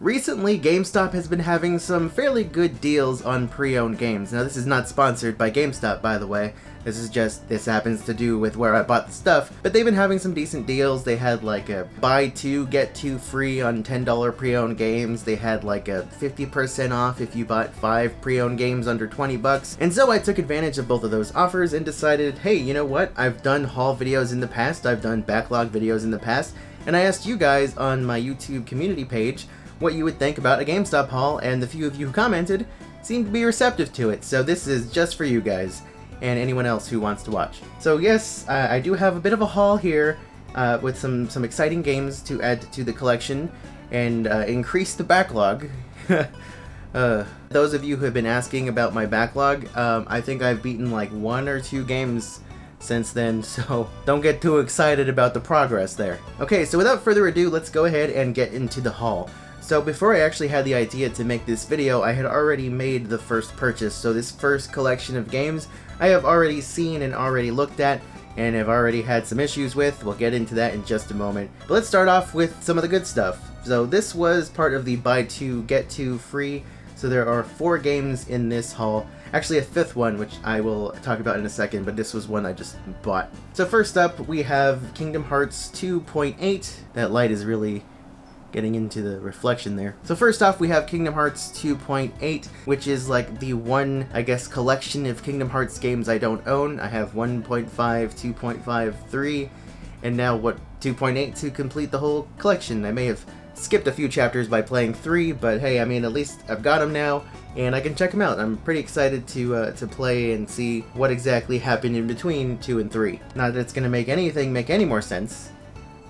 Recently, GameStop has been having some fairly good deals on pre-owned games. Now, this is not sponsored by GameStop, by the way. This happens to do with where I bought the stuff, but they've been having some decent deals. They had like a buy two, get two free on $10 pre-owned games. They had like a 50% off if you bought 5 pre-owned games under 20 bucks. And so I took advantage of both of those offers and decided, hey, you know what? I've done haul videos in the past, I've done backlog videos in the past, and I asked you guys on my YouTube community page what you would think about a GameStop haul, and the few of you who commented seemed to be receptive to it. So this is just for you guys and anyone else who wants to watch. So yes, I do have a bit of a haul here with some exciting games to add to the collection and increase the backlog. Those of you who have been asking about my backlog, I think I've beaten like 1 or 2 games since then, so don't get too excited about the progress there. Okay, so without further ado, let's go ahead and get into the haul. So before I actually had the idea to make this video, I had already made the first purchase. So this first collection of games I have already seen and already looked at and have already had some issues with. We'll get into that in just a moment. But let's start off with some of the good stuff. So this was part of the buy 2 get 2 free. So there are 4 games in this haul. Actually a 5th one, which I will talk about in a second, but this was one I just bought. So first up we have Kingdom Hearts 2.8. That light is really getting into the reflection there. So first off, we have Kingdom Hearts 2.8, which is like the one, I guess, collection of Kingdom Hearts games I don't own. I have 1.5, 2.5, 3, and now 2.8 to complete the whole collection. I may have skipped a few chapters by playing 3, but hey, I mean, at least I've got them now, and I can check them out. I'm pretty excited to play and see what exactly happened in between 2 and 3. Not that it's gonna make anything make any more sense,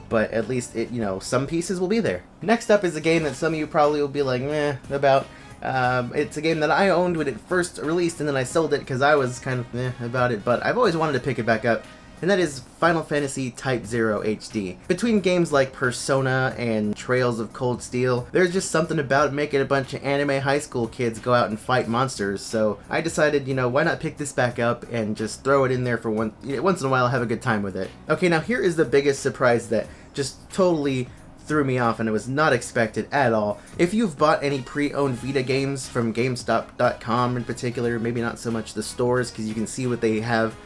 but at least it, you know, some pieces will be there. Next up is a game that some of you probably will be like, meh, about. It's a game that I owned when it first released, and then I sold it because I was kind of meh about it, but I've always wanted to pick it back up, and that is Final Fantasy Type 0 HD. Between games like Persona and Trails of Cold Steel, there's just something about making a bunch of anime high school kids go out and fight monsters, so I decided, you know, why not pick this back up and just throw it in there for once in a while, have a good time with it. Okay, now here is the biggest surprise that just totally threw me off and it was not expected at all. If you've bought any pre-owned Vita games from GameStop.com in particular, maybe not so much the stores because you can see what they have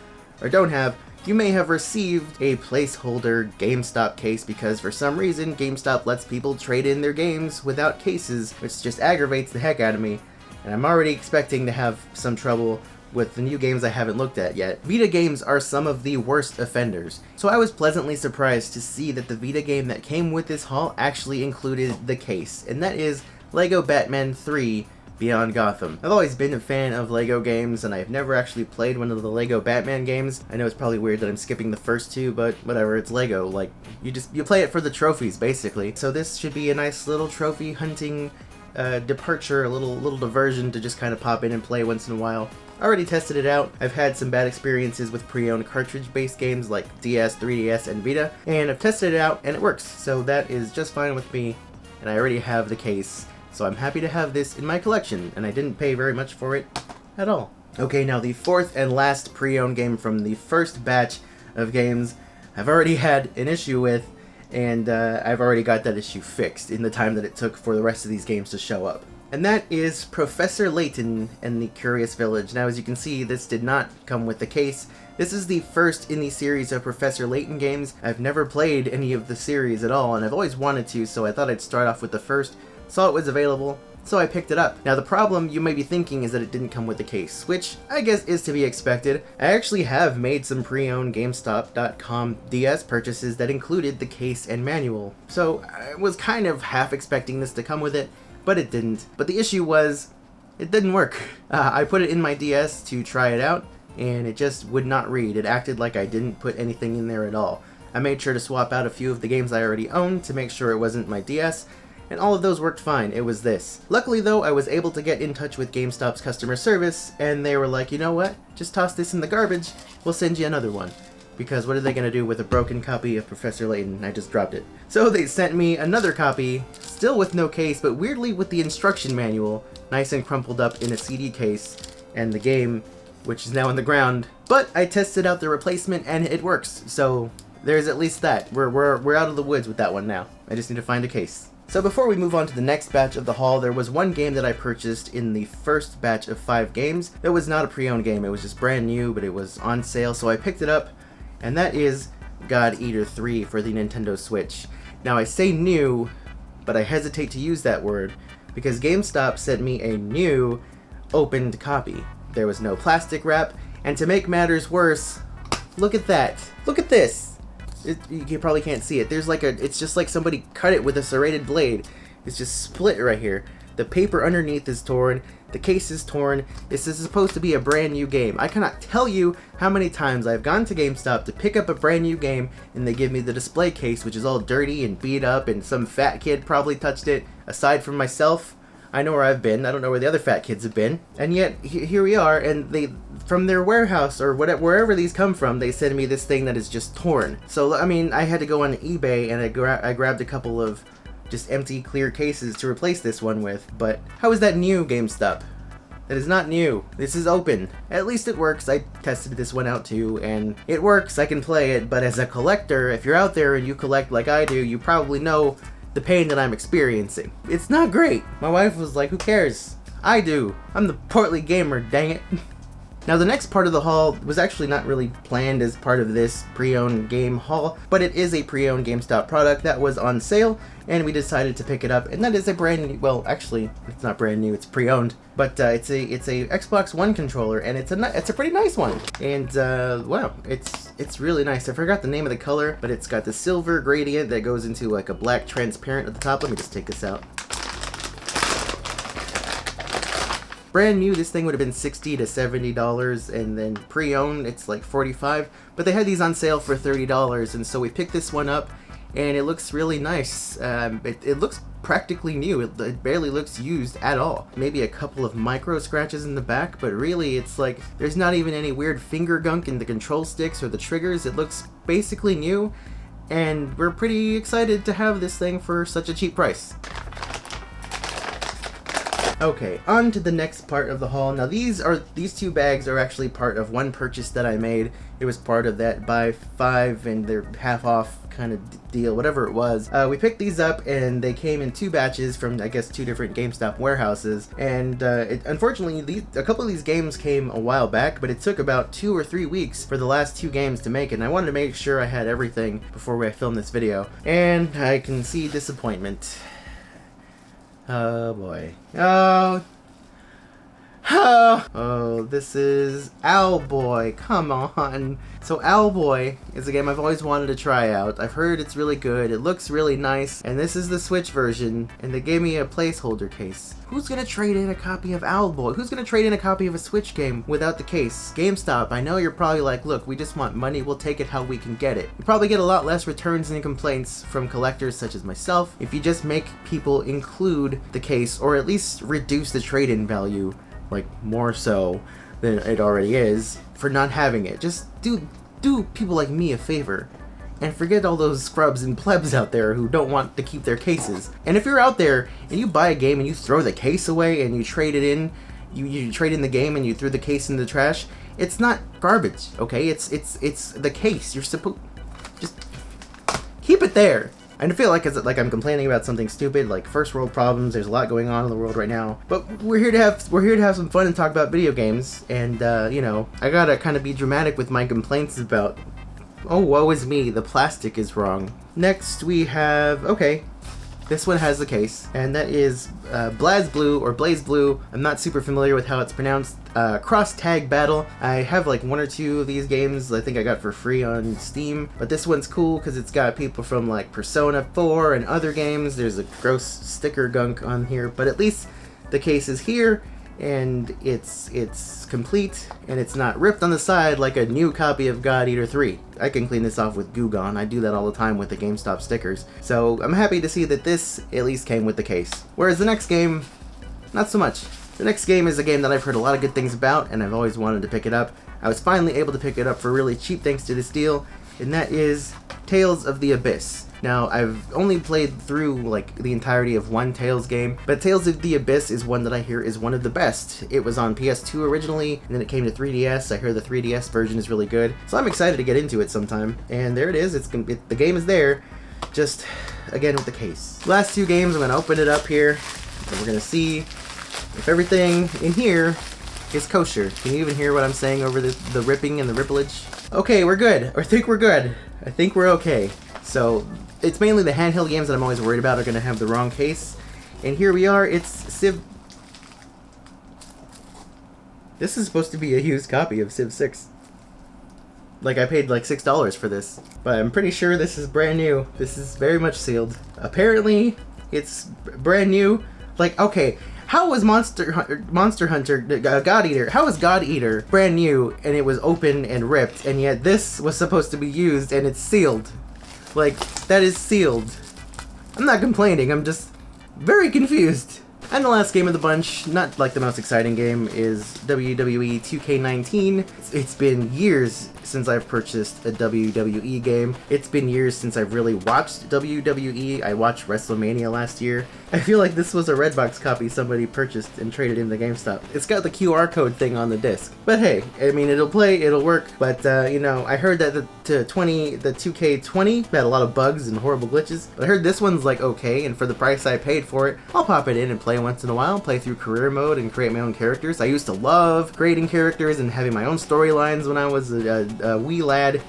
or don't have, you may have received a placeholder GameStop case because for some reason GameStop lets people trade in their games without cases, which just aggravates the heck out of me, and I'm already expecting to have some trouble with the new games I haven't looked at yet. Vita games are some of the worst offenders, so I was pleasantly surprised to see that the Vita game that came with this haul actually included the case, and that is LEGO Batman 3 Beyond Gotham. I've always been a fan of LEGO games, and I've never actually played one of the LEGO Batman games. I know it's probably weird that I'm skipping the first 2, but whatever, it's LEGO. Like, you play it for the trophies, basically. So this should be a nice little trophy hunting departure, a little diversion to just kind of pop in and play once in a while. I already tested it out. I've had some bad experiences with pre-owned cartridge-based games like DS, 3DS, and Vita, and I've tested it out and it works, so that is just fine with me, and I already have the case, so I'm happy to have this in my collection, and I didn't pay very much for it at all. Okay, now the 4th and last pre-owned game from the first batch of games I've already had an issue with, and I've already got that issue fixed in the time that it took for the rest of these games to show up. And that is Professor Layton and the Curious Village. Now, as you can see, this did not come with the case. This is the first in the series of Professor Layton games. I've never played any of the series at all, and I've always wanted to, so I thought I'd start off with the first. Saw it was available, so I picked it up. Now, the problem you may be thinking is that it didn't come with the case, which I guess is to be expected. I actually have made some pre-owned GameStop.com DS purchases that included the case and manual, so I was kind of half expecting this to come with it, but it didn't. But the issue was, it didn't work. I put it in my DS to try it out, and it just would not read. It acted like I didn't put anything in there at all. I made sure to swap out a few of the games I already owned to make sure it wasn't my DS, and all of those worked fine. It was this. Luckily though, I was able to get in touch with GameStop's customer service, and they were like, you know what? Just toss this in the garbage. We'll send you another one. Because what are they going to do with a broken copy of Professor Layton? I just dropped it. So they sent me another copy, still with no case, but weirdly with the instruction manual, nice and crumpled up in a CD case, and the game, which is now on the ground. But I tested out the replacement and it works, so there's at least that. We're out of the woods with that one now. I just need to find a case. So before we move on to the next batch of the haul, there was one game that I purchased in the first batch of 5 games. That was not a pre-owned game, it was just brand new, but it was on sale, so I picked it up, and that is God Eater 3 for the Nintendo Switch. Now I say new, but I hesitate to use that word, because GameStop sent me a new opened copy. There was no plastic wrap, and to make matters worse, look at that. Look at this. You probably can't see it. There's like it's just like somebody cut it with a serrated blade. It's just split right here. The paper underneath is torn. The case is torn. This is supposed to be a brand new game. I cannot tell you how many times I've gone to GameStop to pick up a brand new game and they give me the display case, which is all dirty and beat up and some fat kid probably touched it. Aside from myself, I know where I've been. I don't know where the other fat kids have been. And yet, here we are, and they, from their warehouse or whatever, wherever these come from, they send me this thing that is just torn. So, I mean, I had to go on eBay and I grabbed a couple of just empty, clear cases to replace this one with. But how is that new, GameStop? That is not new. This is open. At least it works. I tested this one out too, and it works. I can play it, but as a collector, if you're out there and you collect like I do, you probably know the pain that I'm experiencing. It's not great. My wife was like, who cares? I do. I'm the portly gamer, dang it. Now the next part of the haul was actually not really planned as part of this pre-owned game haul, but it is a pre-owned GameStop product that was on sale, and we decided to pick it up, and that is a brand new, well actually, it's not brand new, it's pre-owned, but it's a Xbox One controller, and it's a pretty nice one, and wow, it's really nice. I forgot the name of the color, but it's got the silver gradient that goes into like a black transparent at the top. Let me just take this out. Brand new, this thing would have been $60 to $70, and then pre-owned, it's like $45. But they had these on sale for $30, and so we picked this one up, and it looks really nice. It looks practically new. It barely looks used at all. Maybe a couple of micro scratches in the back, but really it's like there's not even any weird finger gunk in the control sticks or the triggers. It looks basically new, and we're pretty excited to have this thing for such a cheap price. Okay, on to the next part of the haul. Now these 2 bags are actually part of one purchase that I made. It was part of that buy 5 and they're half off kind of deal, whatever it was. We picked these up and they came in 2 batches from, I guess, 2 different GameStop warehouses. And unfortunately, a couple of these games came a while back, but it took about 2 or 3 weeks for the last 2 games to make it. And I wanted to make sure I had everything before I filmed this video. And I can see disappointment. Oh boy. Oh, this is Owlboy. Come on. So Owlboy is a game I've always wanted to try out. I've heard it's really good. It looks really nice. And this is the Switch version. And they gave me a placeholder case. Who's gonna trade in a copy of Owlboy? Who's gonna trade in a copy of a Switch game without the case? GameStop, I know you're probably like, look, we just want money. We'll take it how we can get it. You probably get a lot less returns and complaints from collectors such as myself if you just make people include the case or at least reduce the trade-in value, like more so than it already is, for not having it. Just do people like me a favor and forget all those scrubs and plebs out there who don't want to keep their cases. And if you're out there and you buy a game and you throw the case away and you trade it in, you trade in the game and you threw the case in the trash, it's not garbage, okay? It's the case. You're supposed just keep it there. I feel like I'm complaining about something stupid, like first world problems. There's a lot going on in the world right now, but we're here to have some fun and talk about video games. And you know, I gotta kind of be dramatic with my complaints about, oh, woe is me, the plastic is wrong. Next we have, okay, this one has the case, and that is BlazBlue or BlazBlue. I'm not super familiar with how it's pronounced. Cross Tag Battle. I have like 1 or 2 of these games I think I got for free on Steam, but this one's cool because it's got people from like Persona 4 and other games. There's a gross sticker gunk on here, but at least the case is here and it's complete and it's not ripped on the side like a new copy of God Eater 3. I can clean this off with Goo Gone. I do that all the time with the GameStop stickers. So I'm happy to see that this at least came with the case. Whereas the next game, not so much. The next game is a game that I've heard a lot of good things about, and I've always wanted to pick it up. I was finally able to pick it up for really cheap thanks to this deal, and that is Tales of the Abyss. Now, I've only played through like the entirety of one Tales game, but Tales of the Abyss is one that I hear is one of the best. It was on PS2 originally, and then it came to 3DS. I hear the 3DS version is really good, so I'm excited to get into it sometime. And there it is. The game is there. just again with the case. Last two games, I'm gonna open it up here, and we're gonna see if everything in here is kosher. Can you even hear what I'm saying over the ripping and the ripplage? Okay, we're good. I think we're good. I think we're okay. So it's mainly the handheld games that I'm always worried about are gonna have the wrong case. And here we are. It's Civ. This is supposed to be a used copy of Civ 6. Like, I paid like $6 for this. But I'm pretty sure this is brand new. This is very much sealed. Apparently, it's brand new. Like, okay, how was Monster Hunter, God Eater, how was God Eater brand new and it was open and ripped, and yet this was supposed to be used and it's sealed? Like, that is sealed. I'm not complaining, I'm just very confused. And the last game of the bunch, not like the most exciting game, is WWE 2K19. It's been years since I've purchased a WWE game. It's been years since I've really watched WWE. I watched WrestleMania last year. I feel like this was a Redbox copy somebody purchased and traded into GameStop. It's got the QR code thing on the disc. But hey, I mean, it'll play, it'll work. But, you know, I heard that the 2K20 had a lot of bugs and horrible glitches. But I heard this one's like okay, and for the price I paid for it, I'll pop it in and play once in a while, play through career mode and create my own characters. I used to love creating characters and having my own storylines when I was a wee lad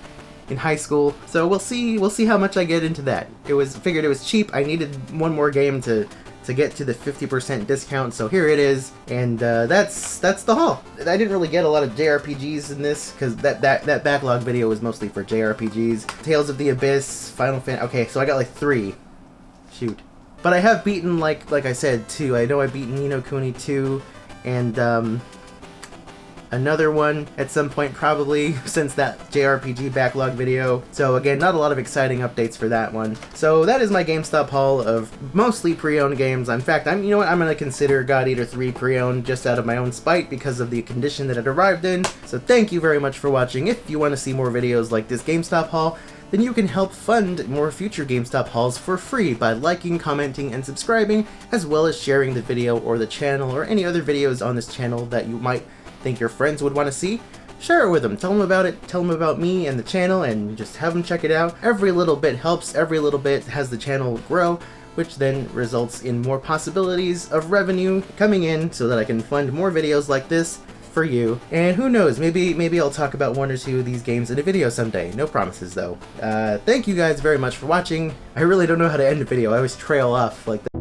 in high school. So we'll see how much I get into that. Figured it was cheap. I needed one more game to get to the 50% discount, so here it is, and that's the haul. I didn't really get a lot of JRPGs in this because that backlog video was mostly for JRPGs. Tales of the Abyss, Final Fantasy. Okay, so I got like 3. Shoot. But I have beaten, like I said, 2. I know I've beaten Ni no Kuni 2, and another one at some point probably since that JRPG backlog video. So again, not a lot of exciting updates for that one. So that is my GameStop haul of mostly pre-owned games. In fact, you know what? I'm going to consider God Eater 3 pre-owned just out of my own spite because of the condition that it arrived in. So thank you very much for watching. If you want to see more videos like this GameStop haul, then you can help fund more future GameStop hauls for free by liking, commenting, and subscribing, as well as sharing the video or the channel or any other videos on this channel that you might think your friends would want to see. Share it with them, tell them about it, tell them about me and the channel, and just have them check it out. Every little bit helps, every little bit has the channel grow, which then results in more possibilities of revenue coming in so that I can fund more videos like this for you. And who knows, maybe I'll talk about 1 or 2 of these games in a video someday. No promises though. Thank you guys very much for watching. I really don't know how to end a video. I always trail off like that.